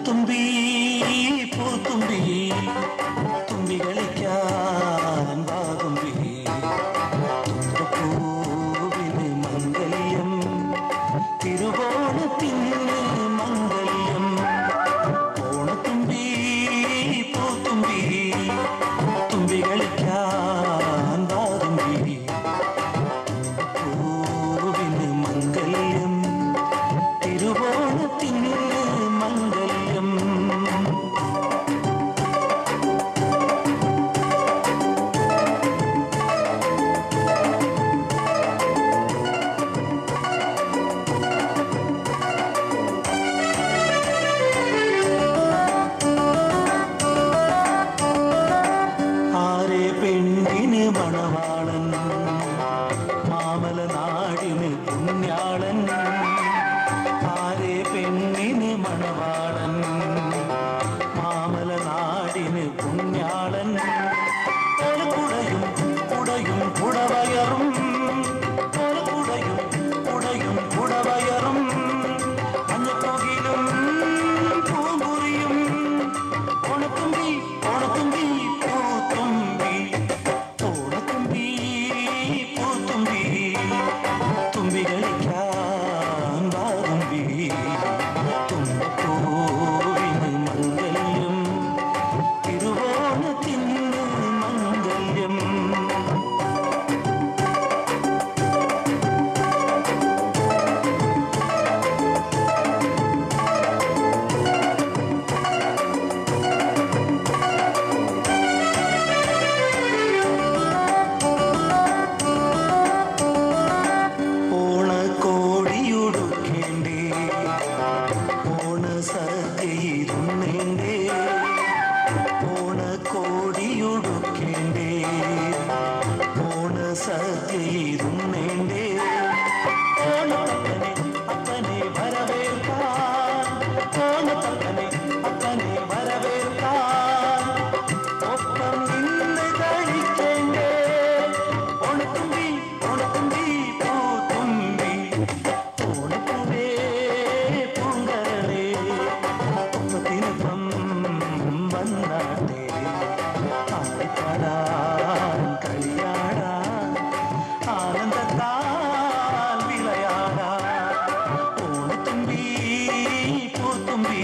തുമ്പി പൂത്തുമ്പി തുമ്പി കളിക്കാൻ വാതുമ്പി തുമ്പപ്പൂവിന് മംഗല്യം തിരുവോണത്തിന് മംഗല്യം ഓണത്തുമ്പി പൂത്തുമ്പി തുമ്പി കളിക്കാൻ വാതുമ്പി പൂവിന് മംഗല്യം തിരുവോണത്തിന് മംഗല്യം ആരെ പെണ്ണിന് മണവാളൻ മാമല നാടിന് പുണ്യാളൻ ആരെ പെണ്ണിന് മണവാളൻ മാമല നാടിന് പുണ്യാളൻ കുടയും കുടയും കുടവയറും കുടയും കുടയും കുടവയറും മഞ്ഞപ്പൊകിലും പൂങ്കുറിയും ഓണത്തുമ്പി ഓണത്തുമ്പി പൂത്തുമ്പി ഓണത്തുമ്പി പൂത്തുമ്പി തുമ്പി കളിക്കാൻ വാതുമ്പി തുമ്പപ്പൂവിന് മംഗല്യം തിരുവോണത്തിന് മംഗല്യം ഓണക്കോടിയുടുക്കേണ്ടേ ഓണസദ്യയിരുന്നേണ്ടേ ഓണക്കോടിയുടുക്കേണ്ടേ ഓണസദ്യയിരുന്നേണ്ടേ ഓണത്തപ്പനെ അപ്പനെ വരവേൽക്കാൻ ഓണത്തപ്പനെ അപ്പനെ വരവേൽക്കാൻ ഒപ്പം നിന്ന് കളിക്കേണ്ടേ ഓണത്തുമ്പി ഓണത്തുമ്പി പൂത്തുമ്പി ഓണപ്പൂവേ പൂങ്കരളേ ഒപ്പത്തിനൊപ്പം വന്നാട്ടെ ആടിപ്പാടാൻ കളിയാടാൻ ആനന്ദത്താൽ വിളയാടാൻ ഓണത്തുമ്പി പൂത്തുമ്പി